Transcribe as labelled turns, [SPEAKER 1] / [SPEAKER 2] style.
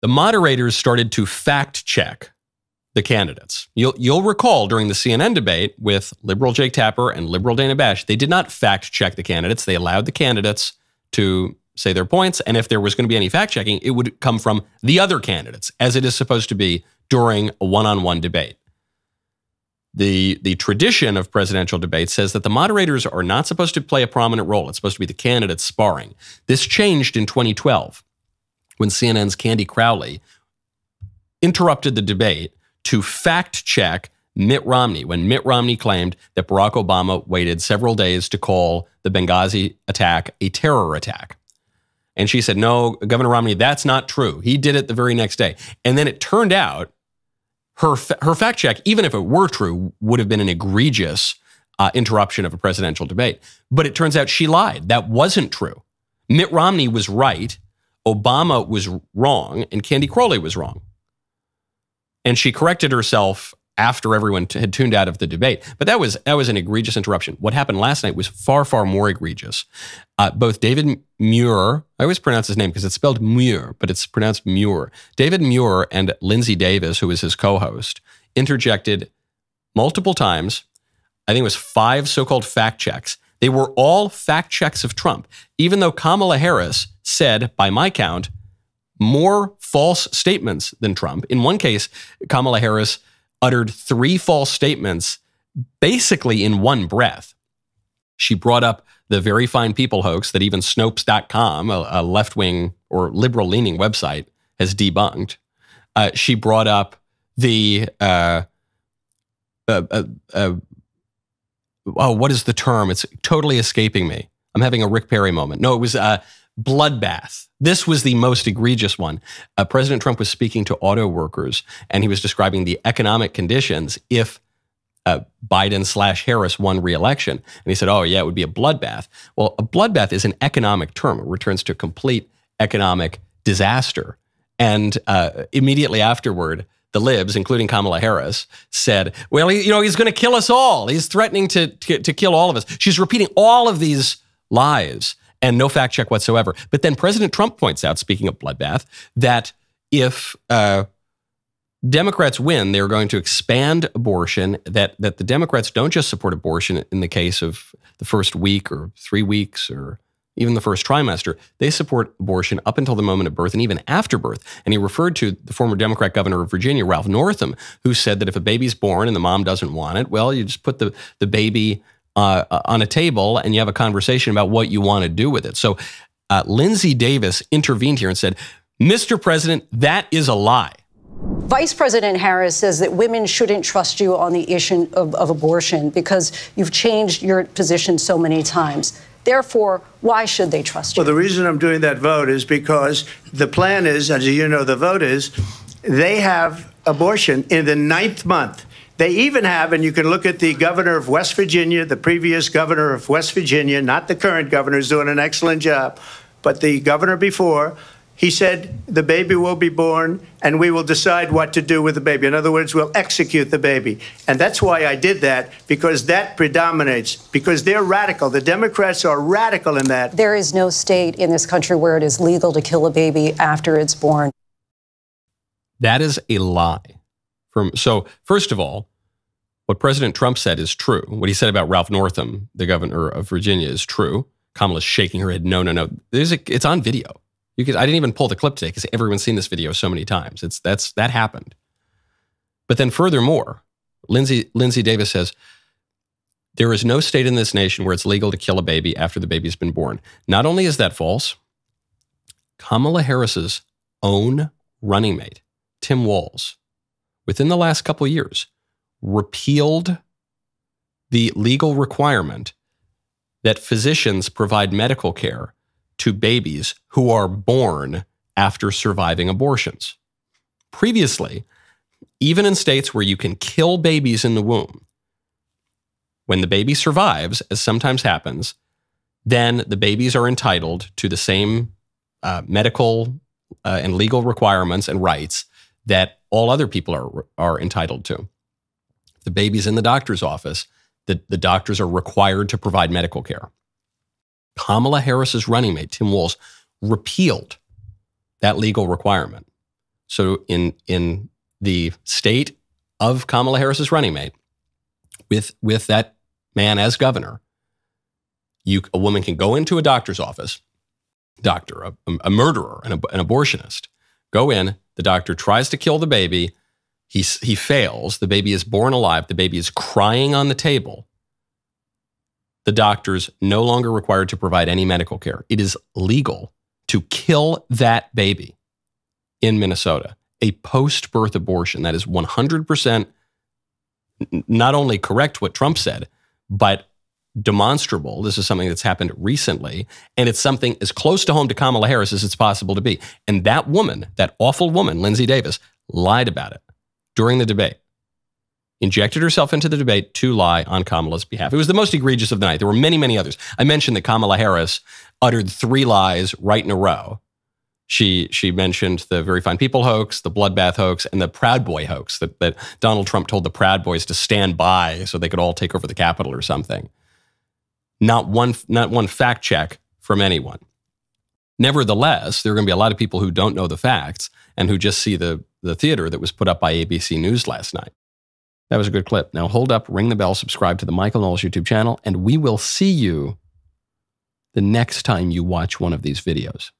[SPEAKER 1] the moderators started to fact check the candidates. You'll recall during the CNN debate with liberal Jake Tapper and liberal Dana Bash, they did not fact check the candidates. They allowed the candidates to say their points. And if there was going to be any fact checking, it would come from the other candidates, as it is supposed to be during a one-on-one debate. The tradition of presidential debates says that the moderators are not supposed to play a prominent role. It's supposed to be the candidates sparring. This changed in 2012 when CNN's Candy Crowley interrupted the debate to fact check Mitt Romney when Mitt Romney claimed that Barack Obama waited several days to call the Benghazi attack a terror attack. And she said, no, Governor Romney, that's not true. He did it the very next day. And then it turned out her fact check, even if it were true, would have been an egregious interruption of a presidential debate. But it turns out she lied. That wasn't true. Mitt Romney was right, Obama was wrong, and Candy Crowley was wrong. And she corrected herself after everyone had tuned out of the debate. But that was an egregious interruption. What happened last night was far, far more egregious. Both David Muir, I always pronounce his name because it's spelled Muir, but it's pronounced Muir. David Muir and Lindsay Davis, who is his co-host, interjected multiple times. I think it was 5 so-called fact checks. They were all fact checks of Trump, even though Kamala Harris said, by my count, more false statements than Trump. In one case, Kamala Harris uttered 3 false statements basically in one breath. She brought up the Very Fine People hoax that even Snopes.com, a left-wing or liberal-leaning website, has debunked. She brought up the, what is the term? It's totally escaping me. I'm having a Rick Perry moment. No, it was bloodbath. This was the most egregious one. President Trump was speaking to auto workers, and he was describing the economic conditions if Biden/Harris won re-election. And he said, oh, yeah, it would be a bloodbath. Well, a bloodbath is an economic term. It returns to complete economic disaster. And immediately afterward, the libs, including Kamala Harris, said, well, he's going to kill us all. He's threatening to kill all of us. She's repeating all of these lies and no fact check whatsoever. But then President Trump points out, speaking of bloodbath, that if Democrats win, they're going to expand abortion, that the Democrats don't just support abortion in the case of the first week or 3 weeks or even the first trimester. They support abortion up until the moment of birth and even after birth. And he referred to the former Democrat governor of Virginia, Ralph Northam, who said that if a baby's born and the mom doesn't want it, well, you just put the baby on a table and you have a conversation about what you want to do with it. So Lindsay Davis intervened here and said, Mr. President, that is a lie.
[SPEAKER 2] Vice President Harris says that women shouldn't trust you on the issue of abortion because you've changed your position so many times. Therefore, why should they trust you?
[SPEAKER 3] Well, the reason I'm doing that vote is because the plan is, as you know, the vote is, they have abortion in the 9th month. They even have, and you can look at the governor of West Virginia, the previous governor of West Virginia, not the current governor, who's doing an excellent job, but the governor before, he said the baby will be born and we will decide what to do with the baby. In other words, we'll execute the baby. And that's why I did that, because that predominates, because they're radical. The Democrats are radical in that.
[SPEAKER 2] There is no state in this country where it is legal to kill a baby after it's born.
[SPEAKER 1] That is a lie. So first of all, what President Trump said is true. What he said about Ralph Northam, the governor of Virginia, is true. Kamala's shaking her head. No. It's on video. I didn't even pull the clip today because everyone's seen this video so many times. That happened. But then furthermore, Lindsay Davis says, there is no state in this nation where it's legal to kill a baby after the baby's been born. Not only is that false, Kamala Harris's own running mate, Tim Walz, within the last couple of years, repealed the legal requirement that physicians provide medical care to babies who are born after surviving abortions. Previously, even in states where you can kill babies in the womb, when the baby survives, as sometimes happens, then the babies are entitled to the same medical and legal requirements and rights that all other people are entitled to. The baby's in the doctor's office, the doctors are required to provide medical care. Kamala Harris's running mate, Tim Walz, repealed that legal requirement. So in the state of Kamala Harris's running mate, with that man as governor, a woman can go into a doctor's office, a murderer, an abortionist, go in, the doctor tries to kill the baby, he fails, the baby is born alive, the baby is crying on the table. The doctor's no longer required to provide any medical care. It is legal to kill that baby in Minnesota. A post-birth abortion, that is 100% not only correct what Trump said, but demonstrable. This is something that's happened recently, and it's something as close to home to Kamala Harris as it's possible to be. And that woman, that awful woman, Lindsay Davis, lied about it during the debate. Injected herself into the debate to lie on Kamala's behalf. It was the most egregious of the night. There were many, many others. I mentioned that Kamala Harris uttered 3 lies right in a row. She mentioned the Very Fine People hoax, the bloodbath hoax, and the Proud Boy hoax that Donald Trump told the Proud Boys to stand by so they could all take over the Capitol or something. Not one fact check from anyone. Nevertheless, there are going to be a lot of people who don't know the facts and who just see the theater that was put up by ABC News last night. That was a good clip. Now hold up, ring the bell, subscribe to the Michael Knowles YouTube channel, and we will see you the next time you watch one of these videos.